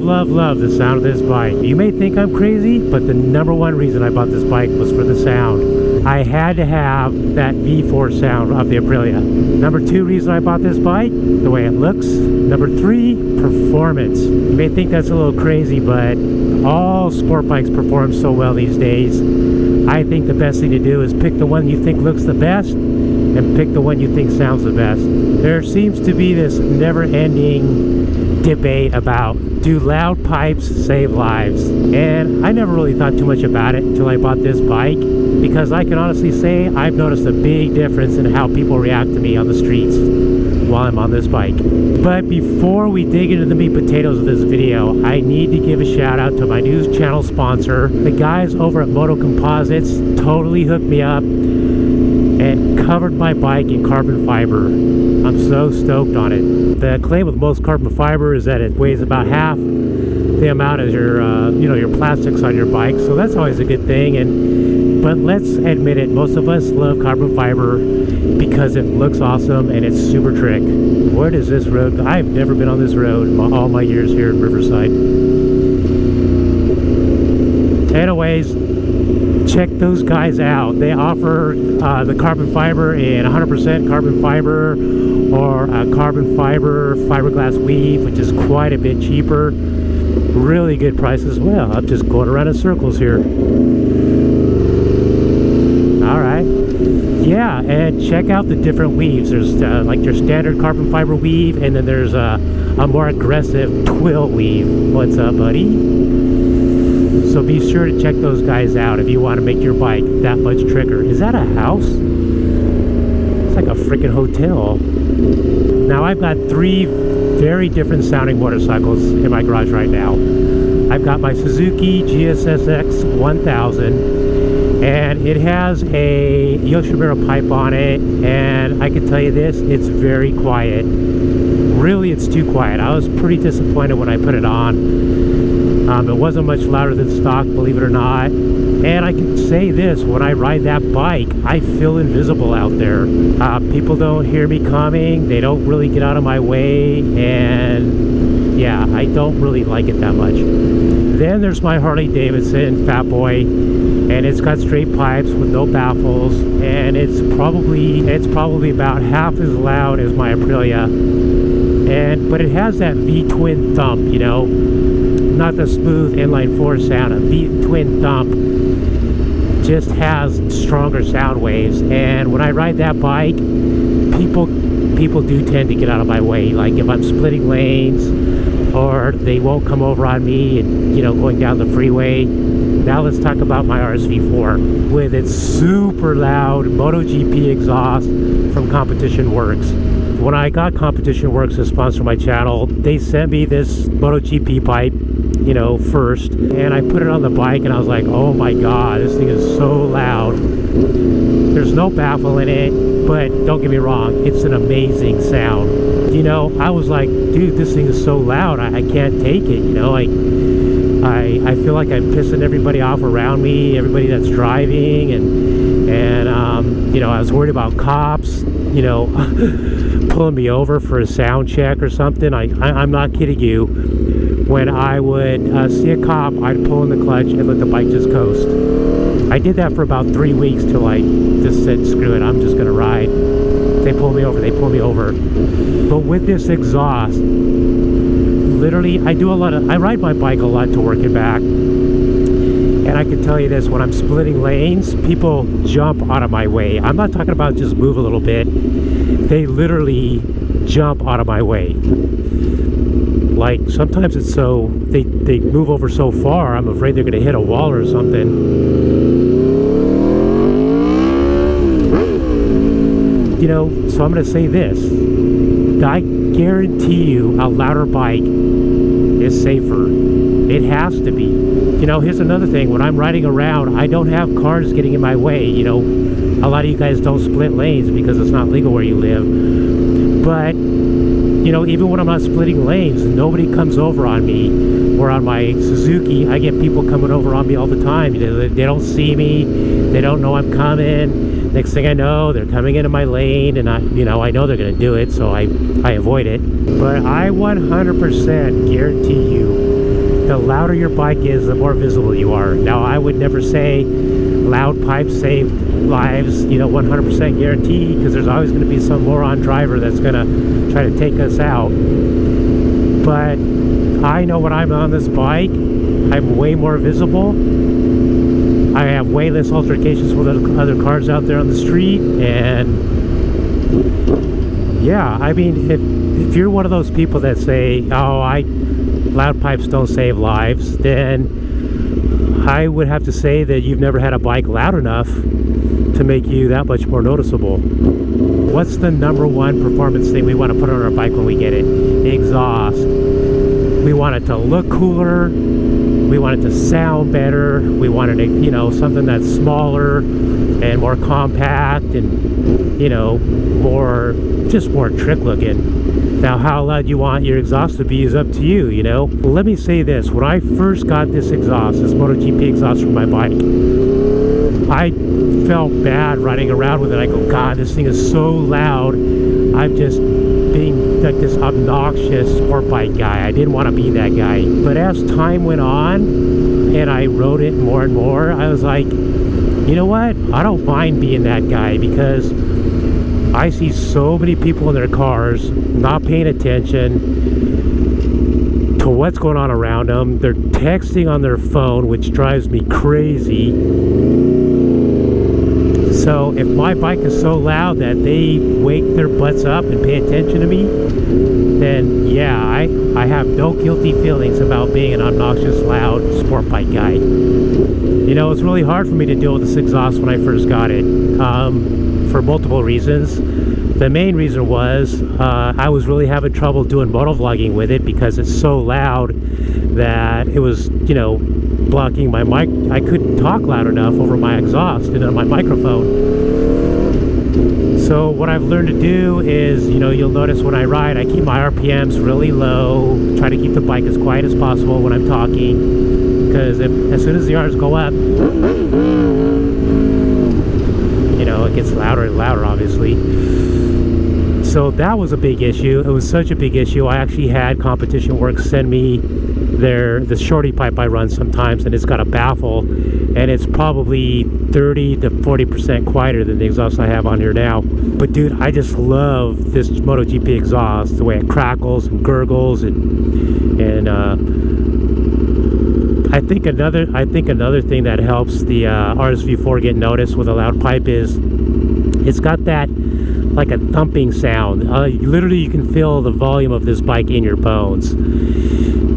love the sound of this bike. You may think I'm crazy, but the #1 reason I bought this bike was for the sound. I had to have that V4 sound of the Aprilia. #2 reason I bought this bike, the way it looks. #3, performance. You may think that's a little crazy, but all sport bikes perform so well these days. I think the best thing to do is pick the one you think looks the best and pick the one you think sounds the best. There seems to be this never-ending debate about, do loud pipes save lives? And I never really thought too much about it until I bought this bike, because I can honestly say I've noticed a big difference in how people react to me on the streets while I'm on this bike. But before we dig into the meat potatoes of this video, I need to give a shout out to my news channel sponsor. The guys over at MOTO Composites totally hooked me up and covered my bike in carbon fiber. I'm so stoked on it. The claim with most carbon fiber is that it weighs about half the amount as your your plastics on your bike, so that's always a good thing. But let's admit it, most of us love carbon fiber because it looks awesome and it's super trick. Where does this road go? I've never been on this road in all my years here in Riverside. Anyways, check those guys out. They offer the carbon fiber in 100% carbon fiber or a carbon fiber fiberglass weave, which is quite a bit cheaper. Really good price as well. I'm just going around in circles here. Alright. Yeah, and check out the different weaves. There's like your standard carbon fiber weave, and then there's a more aggressive twill weave. What's up, buddy? So be sure to check those guys out if you want to make your bike that much tricker. Is that a house? It's like a freaking hotel. Now I've got 3 very different sounding motorcycles in my garage right now. I've got my Suzuki GSSX 1000, and it has a Yoshimura pipe on it, and I can tell you this, it's very quiet. Really, it's too quiet. I was pretty disappointed when I put it on. It wasn't much louder than stock, believe it or not. And I can say this, when I ride that bike, I feel invisible out there. People don't hear me coming, they don't really get out of my way, and yeah, I don't really like it that much. Then there's my Harley Davidson Fat Boy, and it's got straight pipes with no baffles, and it's probably about half as loud as my Aprilia. But it has that V-twin thump, you know, not the smooth inline 4 sound. A V-twin thump just has stronger sound waves, and when I ride that bike, people do tend to get out of my way. Like if I'm splitting lanes, or they won't come over on me and going down the freeway. Now let's talk about my RSV4 with its super loud MotoGP exhaust from Competition Works. When I got Competition Works to sponsor my channel, they sent me this MotoGP pipe, first, and I put it on the bike, and I was like, oh my god, this thing is so loud. There's no baffle in it, but don't get me wrong, it's an amazing sound. I was like, dude, this thing is so loud, I can't take it. I feel like I'm pissing everybody off around me, everybody that's driving, and I was worried about cops, pulling me over for a sound check or something. I'm not kidding you. When I would see a cop, I'd pull in the clutch and let the bike just coast. I did that for about 3 weeks till I just said, screw it, I'm just gonna ride. They pull me over, they pull me over. But with this exhaust, literally, I ride my bike a lot to work and back. And I can tell you this, when I'm splitting lanes, people jump out of my way. I'm not talking about just move a little bit. They literally jump out of my way. Like, sometimes it's so, they move over so far, I'm afraid they're gonna hit a wall or something. So I'm gonna say this. I guarantee you a louder bike is safer. It has to be. Here's another thing. When I'm riding around, I don't have cars getting in my way. A lot of you guys don't split lanes because it's not legal where you live. But, even when I'm not splitting lanes, nobody comes over on me. Or on my Suzuki, I get people coming over on me all the time. They don't see me. They don't know I'm coming. Next thing I know, they're coming into my lane, and I know they're going to do it, so I avoid it. But I 100% guarantee you the louder your bike is, the more visible you are. Now, I would never say loud pipes save lives, 100% guarantee, because there's always going to be some moron driver that's going to try to take us out. But I know when I'm on this bike, I'm way more visible. I have way less altercations with other cars out there on the street, and yeah, I mean, if you're one of those people that say, loud pipes don't save lives, then I would have to say that you've never had a bike loud enough to make you that much more noticeable. What's the number one performance thing we want to put on our bike when we get it? Exhaust. We want it to look cooler. We want it to sound better. We want it to, something that's smaller and more compact and, more trick looking. Now, how loud you want your exhaust to be is up to you, Let me say this. When I first got this exhaust, this MotoGP exhaust for my bike, I felt bad riding around with it. I go, God, this thing is so loud. I'm just being like this obnoxious sport bike guy. I didn't want to be that guy. But as time went on and I rode it more and more, I was like, you know what? I don't mind being that guy, because I see so many people in their cars not paying attention to what's going on around them. They're texting on their phone, which drives me crazy. So if my bike is so loud that they wake their butts up and pay attention to me, then yeah, I have no guilty feelings about being an obnoxious, loud sport bike guy. It's really hard for me to deal with this exhaust when I first got it, for multiple reasons. The main reason was I was really having trouble doing motovlogging with it, because it's so loud that it was, blocking my mic. I couldn't talk loud enough over my exhaust and on my microphone. So what I've learned to do is, you'll notice when I ride, I keep my RPMs really low, try to keep the bike as quiet as possible when I'm talking, because as soon as the R's go up, it gets louder and louder, obviously. So that was a big issue. It was such a big issue. I actually had Competition Works send me the shorty pipe I run sometimes, and it's got a baffle, and it's probably 30 to 40% quieter than the exhaust I have on here now. But dude, I just love this MotoGP exhaust, the way it crackles and gurgles, and I think another thing that helps the RSV4 get noticed with a loud pipe is it's got that like a thumping sound. Literally, you can feel the volume of this bike in your bones.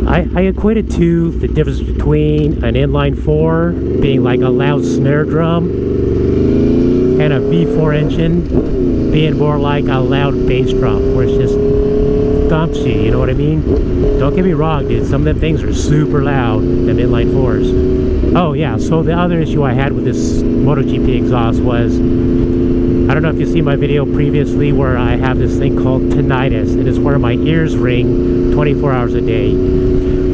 I equate it to the difference between an inline 4 being like a loud snare drum and a V4 engine being more like a loud bass drum, where it's just thumps you, you know what I mean? Don't get me wrong, dude, some of them things are super loud, them inline 4s. Oh yeah, so the other issue I had with this MotoGP exhaust was, I don't know if you see my video previously where I have this thing called tinnitus, and it's where my ears ring 24 hours a day,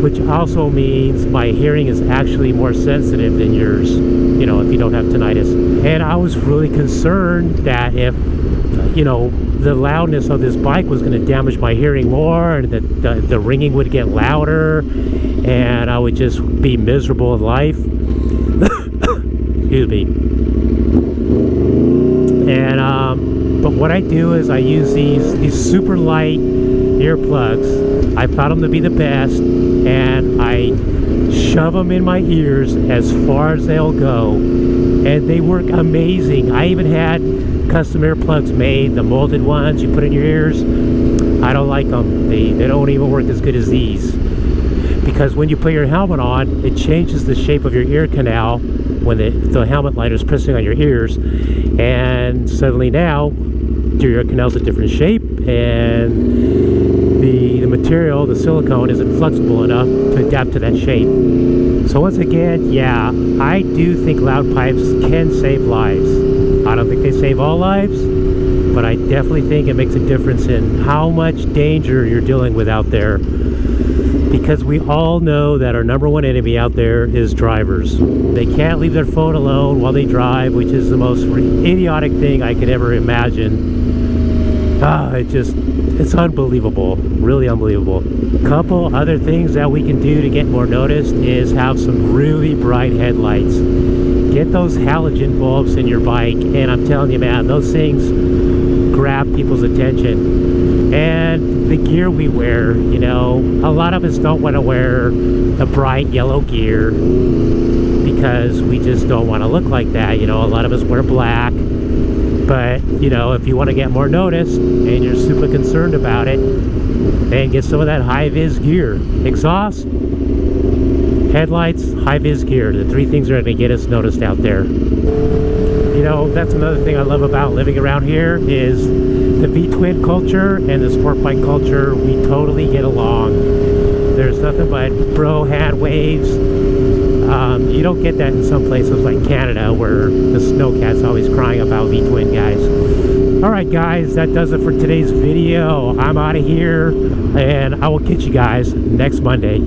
which also means my hearing is actually more sensitive than yours, if you don't have tinnitus. And I was really concerned that if, the loudness of this bike was going to damage my hearing more, and that the ringing would get louder, and I would just be miserable in life. Excuse me. And but what I do is I use these super light earplugs. I found them to be the best, and I shove them in my ears as far as they'll go, and they work amazing. I even had custom earplugs made, the molded ones you put in your ears. I don't like them. They don't even work as good as these, because when you put your helmet on, it changes the shape of your ear canal when the helmet lighter is pressing on your ears, and suddenly now your ear canal's a different shape, and the material, the silicone, isn't flexible enough to adapt to that shape. So once again, yeah, I do think loud pipes can save lives. I don't think they save all lives, but I definitely think it makes a difference in how much danger you're dealing with out there. Because we all know that our number one enemy out there is drivers. They can't leave their phone alone while they drive, which is the most idiotic thing I could ever imagine. It's unbelievable, really unbelievable. Couple other things that we can do to get more noticed is have some really bright headlights. Get those halogen bulbs in your bike, and I'm telling you, man, those things grab people's attention. And the gear we wear, you know, a lot of us don't want to wear the bright yellow gear because we just don't want to look like that. You know, a lot of us wear black. But, you know, if you want to get more noticed and you're super concerned about it, then get some of that high-vis gear. Exhaust, headlights, high-vis gear. The three things are going to get us noticed out there. You know, that's another thing I love about living around here is the V-twin culture and the sport bike culture. We totally get along. There's nothing but bro hand waves. You don't get that in some places like Canada where the snowcat's always crying about V-twin guys. Alright guys, that does it for today's video. I'm out of here and I will catch you guys next Monday.